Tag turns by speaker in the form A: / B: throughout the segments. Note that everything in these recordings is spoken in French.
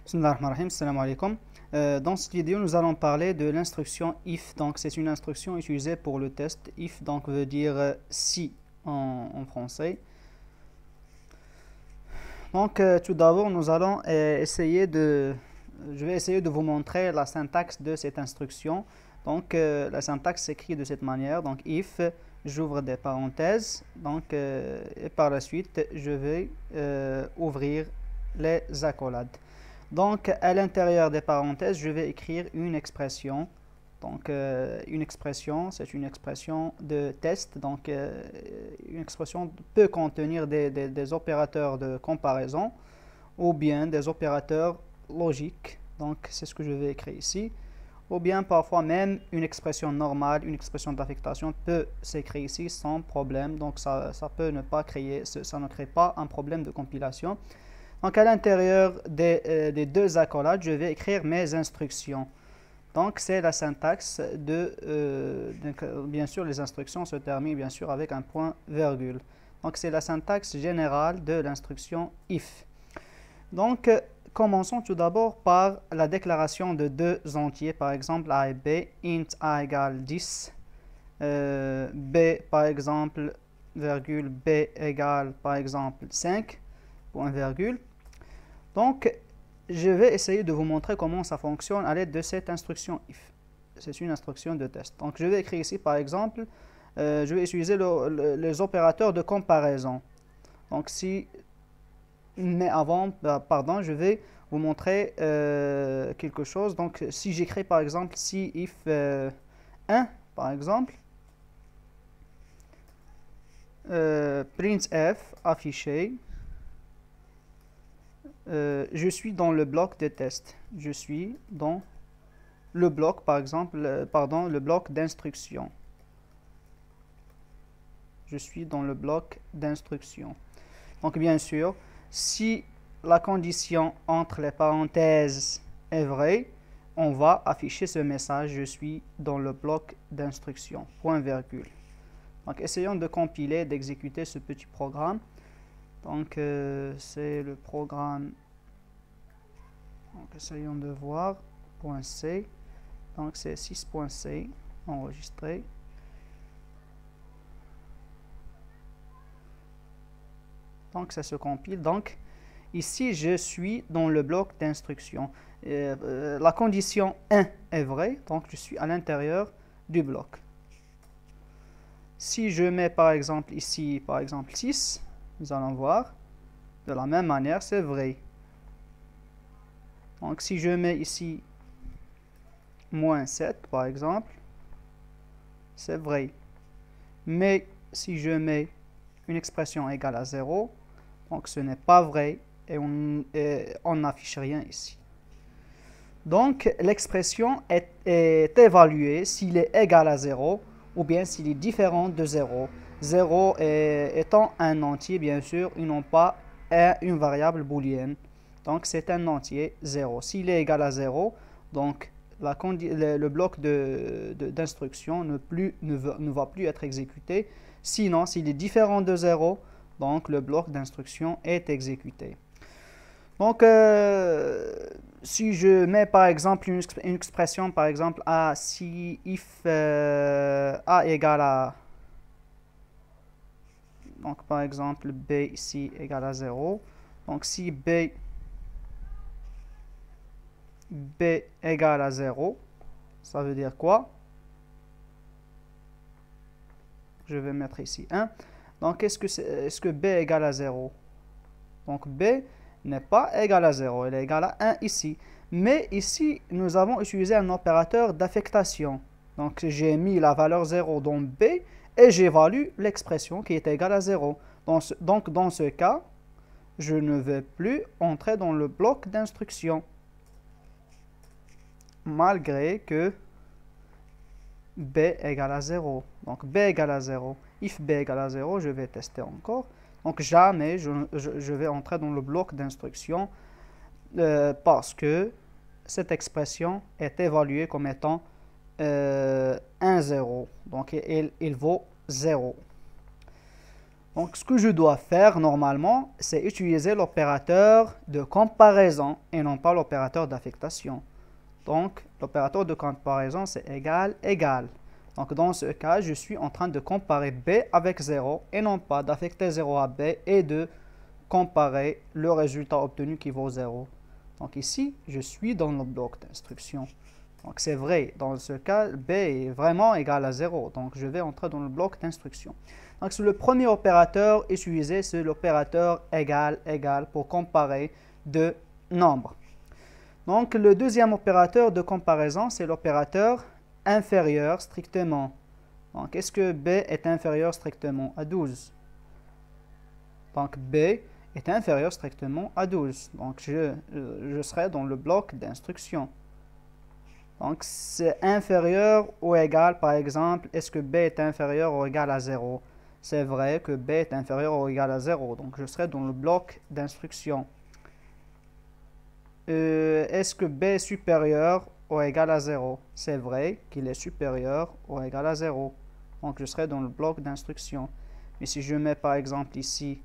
A: Bismillahirrahmanirrahim, salam alaikum. Dans cette vidéo, nous allons parler de l'instruction if. Donc, c'est une instruction utilisée pour le test. If, donc, veut dire si en français. Donc, tout d'abord, nous allons je vais essayer de vous montrer la syntaxe de cette instruction. Donc, la syntaxe s'écrit de cette manière. Donc, if, j'ouvre des parenthèses. Donc, et par la suite, je vais ouvrir les accolades. Donc, à l'intérieur des parenthèses, je vais écrire une expression. Donc, une expression, c'est une expression de test. Donc, une expression peut contenir des opérateurs de comparaison ou bien des opérateurs logiques. Donc, c'est ce que je vais écrire ici. Ou bien, parfois même, une expression normale, une expression d'affectation peut s'écrire ici sans problème. Donc, ça peut ne pas créer, ça ne crée pas un problème de compilation. Donc, à l'intérieur des deux accolades, je vais écrire mes instructions. Donc, c'est la syntaxe bien sûr, les instructions se terminent bien sûr avec un point virgule. Donc, c'est la syntaxe générale de l'instruction if. Donc, commençons tout d'abord par la déclaration de deux entiers, par exemple a et b, int a égale 10, b par exemple, virgule, b égale par exemple 5, point virgule. Donc, je vais essayer de vous montrer comment ça fonctionne à l'aide de cette instruction if. C'est une instruction de test. Donc, je vais écrire ici, par exemple, je vais utiliser les opérateurs de comparaison. Donc, mais avant, pardon, je vais vous montrer quelque chose. Donc, si j'écris, par exemple, si if 1, par exemple, printf affiché, je suis dans le bloc de test. Je suis dans le bloc, par exemple, le bloc d'instruction. Je suis dans le bloc d'instruction. Donc, bien sûr, si la condition entre les parenthèses est vraie, on va afficher ce message, je suis dans le bloc d'instruction, point virgule. Donc, essayons de compiler, d'exécuter ce petit programme. Donc, c'est le programme. Donc, essayons de voir. .c. Donc, c'est 6.c enregistré. Donc, ça se compile. Donc, ici, je suis dans le bloc d'instruction. La condition 1 est vraie. Donc, je suis à l'intérieur du bloc. Si je mets, par exemple, ici, par exemple, 6, nous allons voir, de la même manière, c'est vrai. Donc, si je mets ici moins 7, par exemple, c'est vrai. Mais si je mets une expression égale à 0, donc ce n'est pas vrai et on n'affiche rien ici. Donc, l'expression est évaluée s'il est égal à 0 ou bien s'il est différent de 0. 0 étant un entier, bien sûr, et non pas une variable booléenne. Donc, c'est un entier 0. S'il est égal à 0, donc le bloc d'instruction ne va plus être exécuté. Sinon, s'il est différent de 0, donc le bloc d'instruction est exécuté. Donc, si je mets par exemple une expression, par exemple, si if a égale à, donc par exemple, b ici égale à 0, donc si b égale à 0, ça veut dire quoi? Je vais mettre ici 1. Donc, est-ce que b égale à 0? Donc, b n'est pas égal à 0, elle est égale à 1 ici. Mais ici, nous avons utilisé un opérateur d'affectation. Donc, j'ai mis la valeur 0 dans b et j'évalue l'expression qui est égale à 0. Donc, dans ce cas, je ne vais plus entrer dans le bloc d'instruction. Malgré que b égale à 0. Donc, b égale à 0. If b égale à 0, je vais tester encore. Donc, jamais je vais entrer dans le bloc d'instruction parce que cette expression est évaluée comme étant 1, 0. Donc, il vaut 0. Donc, ce que je dois faire normalement, c'est utiliser l'opérateur de comparaison et non pas l'opérateur d'affectation. Donc, l'opérateur de comparaison, c'est égal, égal. Donc, dans ce cas, je suis en train de comparer B avec 0 et non pas d'affecter 0 à B et de comparer le résultat obtenu qui vaut 0. Donc, ici, je suis dans le bloc d'instruction. Donc, c'est vrai, dans ce cas, B est vraiment égal à 0. Donc, je vais entrer dans le bloc d'instruction. Donc, c'est le premier opérateur utilisé, c'est l'opérateur égal, égal pour comparer deux nombres. Donc, le deuxième opérateur de comparaison, c'est l'opérateur inférieur strictement. Donc, est-ce que B est inférieur strictement à 12? Donc, B est inférieur strictement à 12. Donc, je serai dans le bloc d'instruction. Donc, c'est inférieur ou égal, par exemple, est-ce que B est inférieur ou égal à 0? C'est vrai que B est inférieur ou égal à 0. Donc, je serai dans le bloc d'instruction. Est-ce que B est supérieur ou égal à 0? C'est vrai qu'il est supérieur ou égal à 0. Donc, je serai dans le bloc d'instruction. Mais si je mets par exemple ici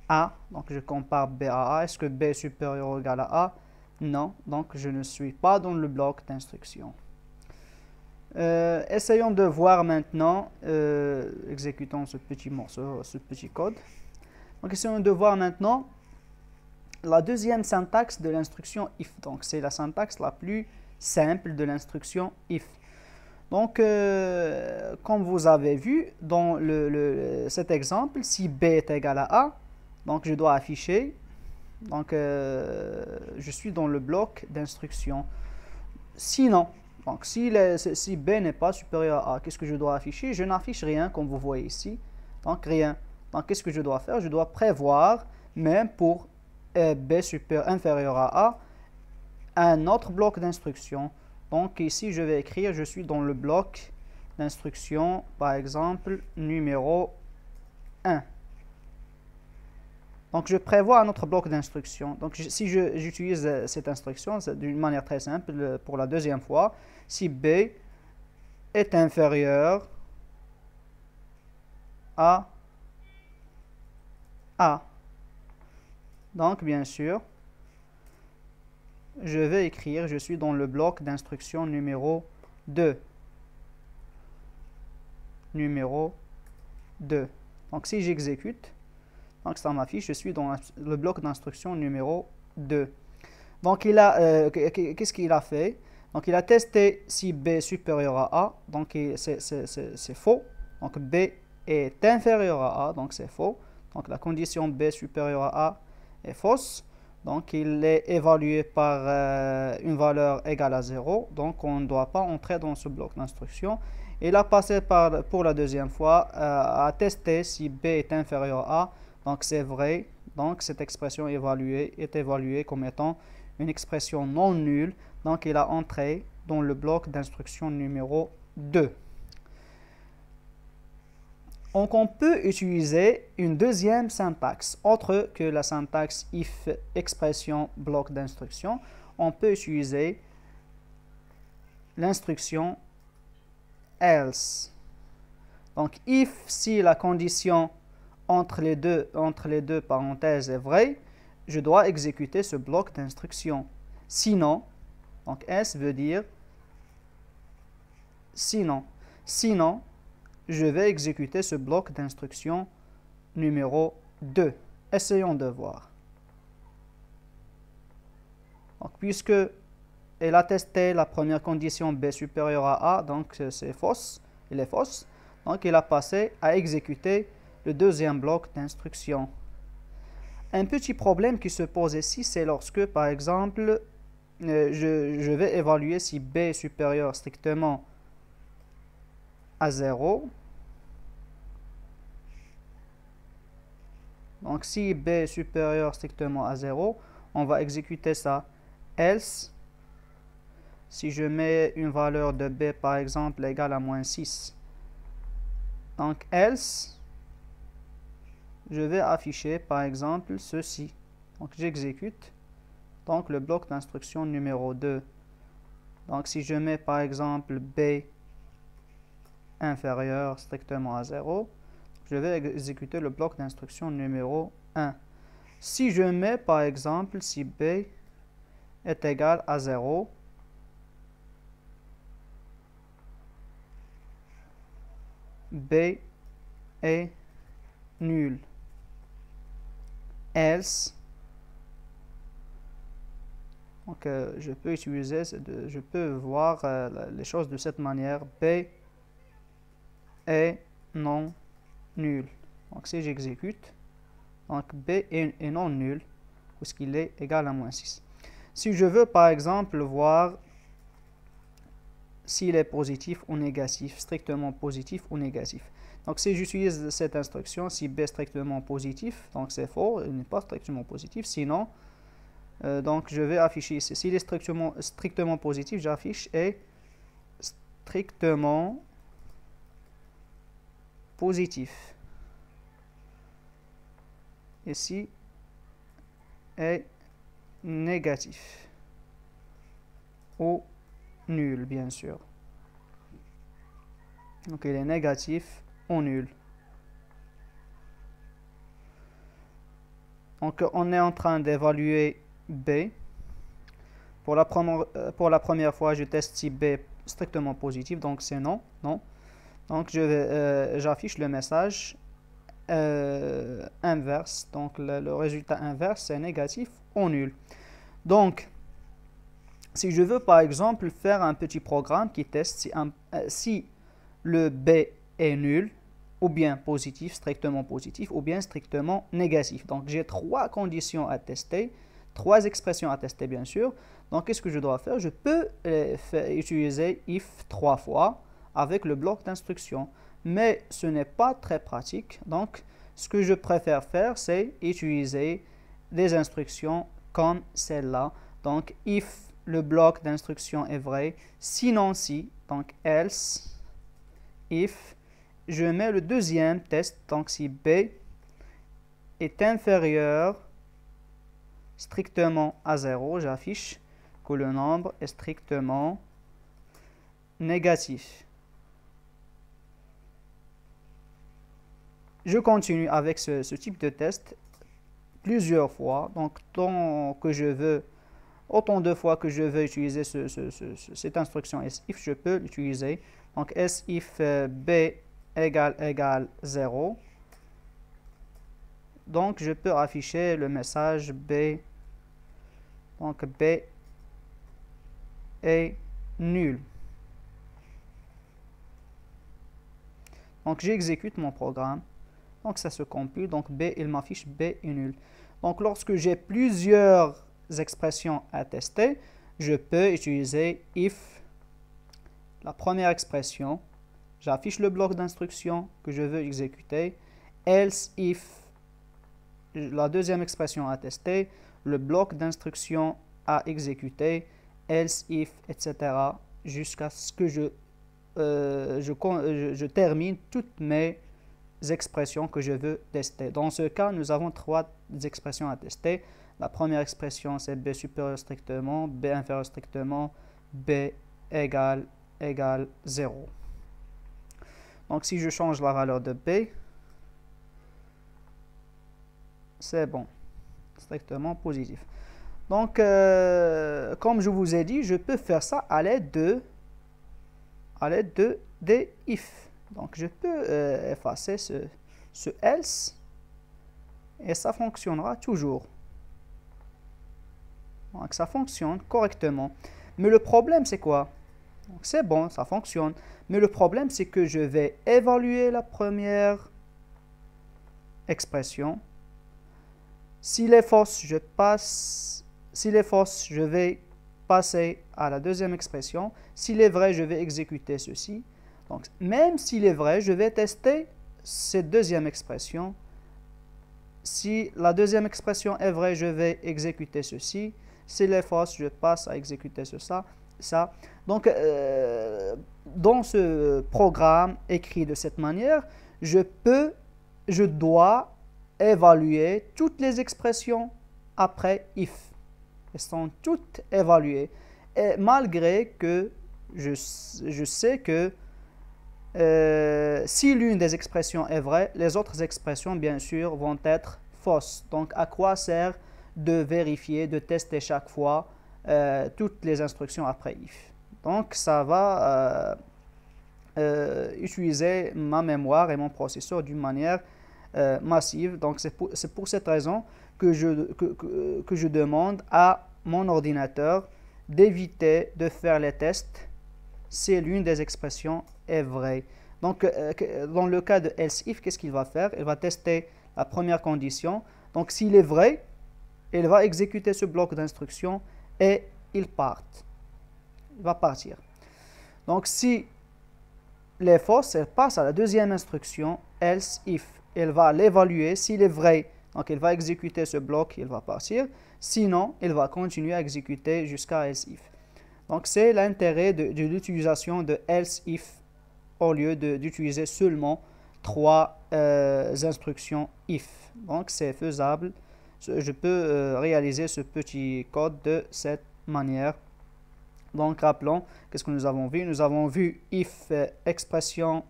A: A, donc je compare B à A, est-ce que B est supérieur ou égal à A? Non, donc je ne suis pas dans le bloc d'instruction. Essayons de voir maintenant, exécutons ce petit morceau, ce petit code. Donc, essayons de voir maintenant la deuxième syntaxe de l'instruction if. Donc, c'est la syntaxe la plus simple de l'instruction if. Donc, comme vous avez vu dans cet exemple, si B est égal à A, donc je dois afficher, donc je suis dans le bloc d'instruction. Sinon, donc si B n'est pas supérieur à A, qu'est-ce que je dois afficher? Je n'affiche rien, comme vous voyez ici. Donc, rien. Donc, qu'est-ce que je dois faire? Je dois prévoir, même pour B inférieur à A, un autre bloc d'instruction. Donc, ici, je vais écrire, je suis dans le bloc d'instruction, par exemple, numéro 1. Donc, je prévois un autre bloc d'instruction. Donc, si j'utilise cette instruction, c'est d'une manière très simple, pour la deuxième fois, si B est inférieur à A. Donc, bien sûr, je vais écrire, je suis dans le bloc d'instruction numéro 2. Numéro 2. Donc, si j'exécute, donc ça m'affiche, je suis dans le bloc d'instruction numéro 2. Donc, qu'est-ce qu'il a fait? Donc, il a testé si B est supérieur à A, donc c'est faux. Donc, B est inférieur à A, donc c'est faux. Donc, la condition B supérieure à A est fausse. Donc, il est évalué par une valeur égale à 0. Donc, on ne doit pas entrer dans ce bloc d'instruction. Il a passé pour la deuxième fois à tester si B est inférieur à A. Donc, c'est vrai. Donc, cette expression est évaluée comme étant une expression non nulle. Donc, il a entré dans le bloc d'instruction numéro 2. Donc, on peut utiliser une deuxième syntaxe, autre que la syntaxe if expression bloc d'instruction. On peut utiliser l'instruction else. Donc, if, si la condition entre les deux parenthèses est vraie, je dois exécuter ce bloc d'instruction. Sinon, donc else veut dire sinon. Sinon, je vais exécuter ce bloc d'instruction numéro 2. Essayons de voir. Donc, puisque elle a testé la première condition B supérieure à A, donc c'est fausse, elle est fausse. Donc, il a passé à exécuter le deuxième bloc d'instruction. Un petit problème qui se pose ici, c'est lorsque, par exemple, je vais évaluer si B est supérieur strictement à 0. Donc, si B est supérieur strictement à 0, on va exécuter ça. Else, si je mets une valeur de B, par exemple, égale à moins 6. Donc, else, je vais afficher, par exemple, ceci. Donc, j'exécute. Donc, le bloc d'instruction numéro 2. Donc, si je mets, par exemple, B inférieur strictement à 0, je vais exécuter le bloc d'instruction numéro 1. Si je mets par exemple, si B est égal à 0, B est nul. Else, donc je peux utiliser, je peux voir les choses de cette manière. B est non nul. Donc si j'exécute, donc B est non nul, puisqu'il est égal à moins 6. Si je veux par exemple voir s'il est positif ou négatif, strictement positif ou négatif. Donc si j'utilise cette instruction, si B est strictement positif, donc c'est faux, il n'est pas strictement positif, sinon, donc je vais afficher ici. S'il est strictement positif, j'affiche est strictement positif. Ici est négatif ou nul, bien sûr. Donc il est négatif ou nul. Donc on est en train d'évaluer B. Pour la première fois, je teste si B est strictement positif, donc c'est non, non. Donc j'affiche le message inverse. Donc le résultat inverse, c'est négatif ou nul. Donc, si je veux par exemple faire un petit programme qui teste si le B est nul, ou bien positif, strictement positif, ou bien strictement négatif. Donc j'ai trois conditions à tester, trois expressions à tester bien sûr. Donc qu'est-ce que je dois faire? Je peux utiliser if 3 fois avec le bloc d'instruction, mais ce n'est pas très pratique. Donc ce que je préfère faire, c'est utiliser des instructions comme celle-là. Donc if le bloc d'instruction est vrai, sinon si, donc else, if, je mets le deuxième test, donc si B est inférieur strictement à 0, j'affiche que le nombre est strictement négatif. Je continue avec ce type de test plusieurs fois, donc autant de fois que je veux utiliser cette instruction if, je peux l'utiliser. Donc if B égale 0. Donc je peux afficher le message B. Donc B est nul. Donc j'exécute mon programme. Donc ça se compile. Donc B, il m'affiche B est nul. Donc lorsque j'ai plusieurs expressions à tester, je peux utiliser if, la première expression, j'affiche le bloc d'instruction que je veux exécuter, else if, la deuxième expression à tester, le bloc d'instruction à exécuter, else if, etc. jusqu'à ce que je termine toutes mes expressions que je veux tester. Dans ce cas, nous avons trois expressions à tester. La première expression, c'est B supérieur strictement, B inférieur strictement, B égale 0. Donc, si je change la valeur de B, c'est bon, strictement positif. Donc, comme je vous ai dit, je peux faire ça à l'aide des if. Donc, je peux effacer ce else et ça fonctionnera toujours. Donc, ça fonctionne correctement. Mais le problème, c'est quoi? C'est bon, ça fonctionne. Mais le problème, c'est que je vais évaluer la première expression. S'il est fausse, je passe. S'il est fausse, je vais passer à la deuxième expression. S'il est vrai, je vais exécuter ceci. Donc, même s'il est vrai, je vais tester cette deuxième expression. Si la deuxième expression est vraie, je vais exécuter ceci. S'il est fausse, je passe à exécuter ça. Donc, dans ce programme écrit de cette manière, je dois évaluer toutes les expressions après if. Elles sont toutes évaluées. Et malgré que je sais que Si l'une des expressions est vraie, les autres expressions, bien sûr, vont être fausses. Donc, à quoi sert de vérifier, de tester chaque fois toutes les instructions après if? Donc, ça va utiliser ma mémoire et mon processeur d'une manière massive. Donc, c'est pour cette raison que je demande à mon ordinateur d'éviter de faire les tests si l'une des expressions est vraie. Donc, dans le cas de else if, qu'est-ce qu'il va faire? Il va tester la première condition. Donc, s'il est vrai, il va exécuter ce bloc d'instructions et il va partir. Donc, si les fausses, elle passe à la deuxième instruction, else if. Elle va l'évaluer. S'il est vrai, donc il va exécuter ce bloc, il va partir. Sinon, il va continuer à exécuter jusqu'à else if. Donc, c'est l'intérêt de l'utilisation de else if au lieu d'utiliser seulement 3 instructions if. Donc, c'est faisable. Je peux réaliser ce petit code de cette manière. Donc, rappelons, qu'est-ce que nous avons vu? Nous avons vu if expression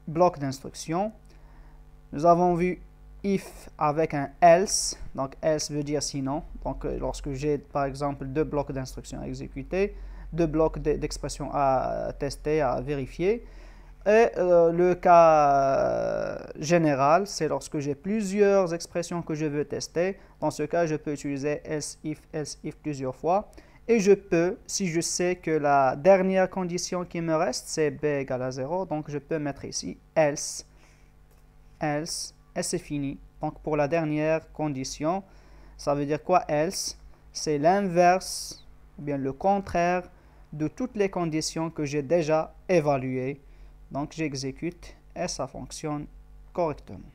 A: bloc d'instruction. Nous avons vu if avec un else. Donc, else veut dire sinon. Donc, lorsque j'ai, par exemple, 2 blocs d'instructions à exécuter, 2 blocs d'expressions à tester, à vérifier. Et le cas général, c'est lorsque j'ai plusieurs expressions que je veux tester. Dans ce cas, je peux utiliser else if plusieurs fois. Et je peux, si je sais que la dernière condition qui me reste, c'est b égale à 0, donc je peux mettre ici else, et c'est fini. Donc pour la dernière condition, ça veut dire quoi else? C'est l'inverse, ou bien le contraire de toutes les conditions que j'ai déjà évaluées. Donc j'exécute et ça fonctionne correctement.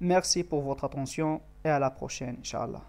A: Merci pour votre attention et à la prochaine, Inch'Allah.